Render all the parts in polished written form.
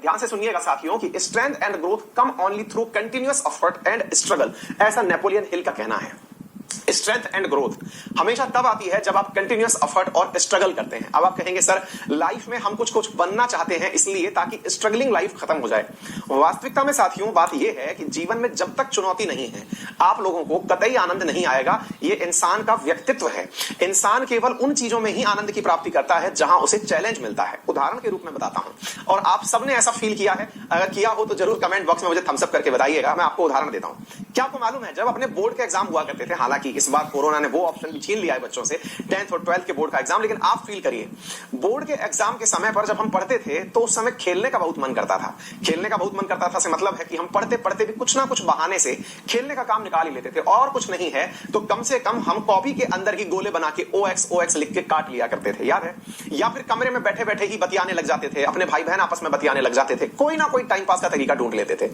ध्यान से सुनिएगा साथियों कि strength and growth come only through continuous effort and struggle, ऐसा नेपोलियन हिल का कहना है। स्ट्रेंथ एंड ग्रोथ हमेशा तब आती है जब आप कंटिन्यूअस एफर्ट और स्ट्रगल करते हैं। अब आप कहेंगे सर लाइफ में हम कुछ बनना चाहते हैं इसलिए ताकि स्ट्रगलिंग लाइफ खत्म हो जाए। वास्तविकता में साथियों बात यह है कि जीवन में जब तक चुनौती नहीं है आप लोगों को कतई आनंद नहीं आएगा। यह इंसान का व्यक्तित्व है। इंसान केवल उन चीजों में ही आनंद की प्राप्ति करता है जहां उसे चैलेंज मिलता है। उदाहरण के रूप में बताता हूं और आप सबने ऐसा फील किया है, अगर किया हो तो जरूर कमेंट बॉक्स में मुझे थम्स अप करके बताइएगा। मैं आपको उदाहरण देता हूं। क्या आपको मालूम है जब अपने बोर्ड के एग्जाम हुआ करते थे, हालांकि इस बार कोरोना ने वो ऑप्शन भी छीन लिया है बच्चों से 10th और 12th के बोर्ड का एग्जाम, लेकिन आप फील करिए बोर्ड के एग्जाम के समय पर जब हम पढ़ते थे तो उस समय खेलने का बहुत मन करता था। खेलने का बहुत मन करता था से मतलब है कि हम पढ़ते पढ़ते भी कुछ ना कुछ बहाने से खेलने का काम निकाल ही लेते थे, और कुछ नहीं है तो कम से कम हम कॉपी के अंदर ही गोले बना के OX लिख के काट लिया करते थे, याद है? या फिर कमरे में बैठे बैठे ही बतियाने लग जाते थे, अपने भाई बहन आपस में बतियाने लग जाते थे, कोई ना कोई टाइम पास का तरीका ढूंढ लेते थे।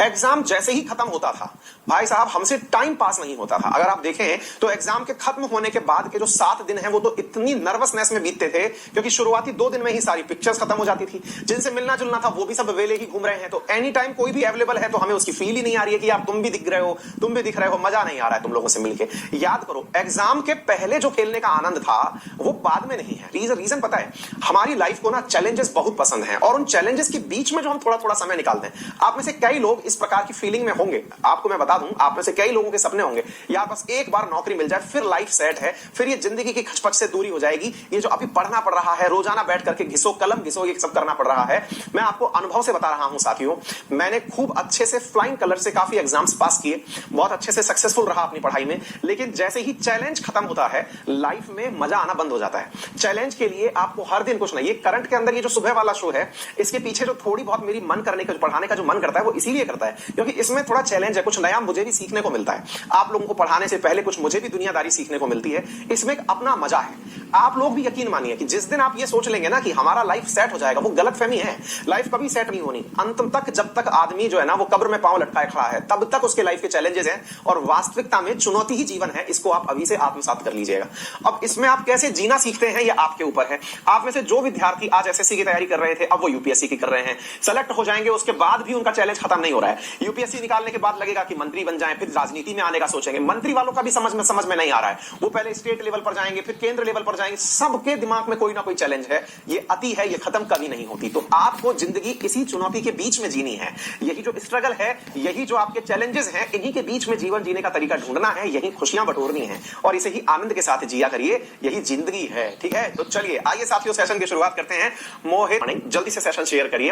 एग्जाम जैसे ही खत्म होता था भाई साहब हमसे टाइम पास नहीं होता था। अगर आप देखें तो एग्जाम के खत्म होने के बाद के जो 7 दिन हैं वो तो इतनी नर्वसनेस में बीतते थे क्योंकि शुरुआती 2 दिन में ही सारी पिक्चर्स खत्म हो जाती थी, जिनसे मिलना जुलना था वो भी सब वेले ही घूम रहे हैं, तो एनी टाइम कोई भी अवेलेबल है तो हमें उसकी फील ही नहीं आ रही है कि यार तुम भी दिख रहे हो, तुम भी दिख रहे हो, मजा नहीं आ रहा है तुम लोगों से मिलके। याद करो एग्जाम के पहले जो खेलने का आनंद था वो बाद में नहीं है। रीजन पता है, हमारी लाइफ को ना चैलेंजेस बहुत पसंद हैं और उन चैलेंजेस के बीच में जो हम थोड़ा थोड़ा समय निकालते हैं, आप में से कई लोग इस प्रकार की फीलिंग में होंगे। आपको मैं बता दूं आप में से कई लोगों के सपने होंगे यार बस एक बार नौकरी मिल जाए फिर लाइफ सेट है, फिर ये जिंदगी की खचपच से दूरी हो जाएगी, ये जो अभी पढ़ना पड़ रहा है, रोजाना बैठ करके घिसो कलम घिसो ये सब करना पड़ रहा है। मैं आपको अनुभव से बता रहा हूं साथियों, मैंने खूब अच्छे से फ्लाइंग कलर से काफी एग्जाम्स पास किए, बहुत अच्छे से सक्सेसफुल रहा अपनी पढ़ाई में, लेकिन जैसे ही चैलेंज खत्म होता है लाइफ में मजा आना बंद हो जाता है। चैलेंज के लिए आपको हर दिन कुछ नहीं, ये करंट के अंदर ये जो सुबह वाला शो है इसके पीछे जो थोड़ी बहुत मेरी मन करने का, पढ़ाने का जो मन करता है वो इसीलिए करता है क्योंकि इसमें थोड़ा चैलेंज है, कुछ नया मुझे भी सीखने को मिलता है। आप लोगों को पढ़ाने से पहले कुछ मुझे भी दुनियादारी सीखने को मिलती है, इसमें एक अपना मजा है। आप लोग भी यकीन मानिए कि जिस दिन आप ये सोच लेंगे ना कि हमारा लाइफ सेट हो जाएगा, वो गलतफहमी है। लाइफ कभी सेट नहीं होनी। अंत तक जब तक आदमी जो है ना वो कब्र में पांव लटकाए खड़ा है तब तक उसके लाइफ के चैलेंजेस हैं और वास्तविकता में चुनौती ही जीवन है। इसको आप अभी से आत्मसात कर लीजिएगा। अब इसमें आप कैसे जीना सीखते हैं ये आपके ऊपर है। आप में से जो विद्यार्थी आज एसएससी की तैयारी कर रहे थे अब वो यूपीएससी की कर रहे हैं, सेलेक्ट हो जाएंगे, उसके बाद भी उनका चैलेंज खत्म नहीं हो रहा है। यूपीएससी निकालने के बाद लगेगा कि मंत्री बन जाएं, फिर राजनीति में आने का सोचेंगे। मंत्री वालों का भी समझ में नहीं आ रहा है, वो पहले स्टेट लेवल पर जाएंगे फिर केंद्र लेवल पर जाएंगे। सबके दिमाग में कोई ना कोई चैलेंज है, ये अति है, ये खत्म कभी नहीं होती। तो आपको जिंदगी इसी चुनौती के बीच में जीनी है। यही जो स्ट्रगल है, यही जो आपके चैलेंजेस हैं, इन्हीं के बीच में जीवन जीने का तरीका ढूंढना है, यही खुशियां बटोरनी है और इसे ही आनंद के साथ जिया करिए, यही जिंदगी है। ठीक है, तो चलिए आइए साथियों सेशन की शुरुआत करते हैं। मोहित जल्दी से सेशन शेयर करिए।